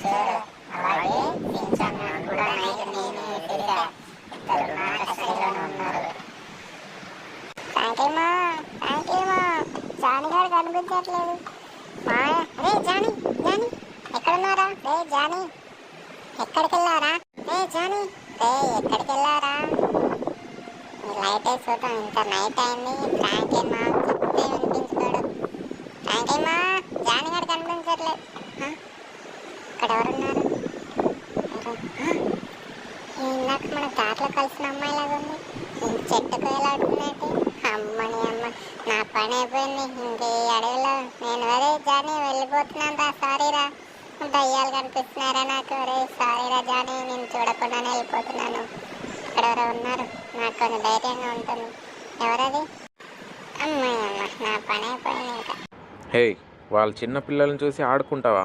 చూడు అలాగే సించాన్ కూడా నైట్ నేనే ఎసిరిగా ఇద్దరు నా కస్టడీలోనే ఉన్నారు. థ్యాంక్ యూ మా జానీ గారు కనిపించట్లేదు. మాయ రే జానీ జానీ ఎక్కడున్నారా? రే జానీ ఎక్కడికి వెళ్ళారా? రే జానీ రే ఎక్కడికి వెళ్ళారా? లైట్ వేసి చూద్దాం. ఇంత నైట్ అయింది. ఫ్రాంకీ మా చెప్తే వినిపించుకోడు. ఫ్రాంకీ మా జానీ గారు కనిపించట్లేదు. ఇక్కడ ఎవరున్నారు? ఇందాక మన దాంట్లో కలిసిన అమ్మాయిలాగా ఉంది. ఇంక చెట్టుకు వేలాడుతున్నట్టు. అమ్మని అమ్మ నా పని అయిపోయింది. ఇంక ఈ అడవిలో నేను అరే జానీ వెళ్ళిపోతున్నాను రా. సారీరా దయ్యాలు కనిపిస్తున్నారా నాకు? అరే సారీరా జానీ నేను చూడకుండానే వెళ్ళిపోతున్నాను. ఇక్కడ ఎవరో ఉన్నారు. నాకు కొంచెం ధైర్యంగా ఉంటుంది. ఎవరది? అమ్మాయి అమ్మ నా పని అయిపోయింది. ఇంకా హే, వాళ్ళ చిన్న పిల్లల్ని చూసి ఆడుకుంటావా?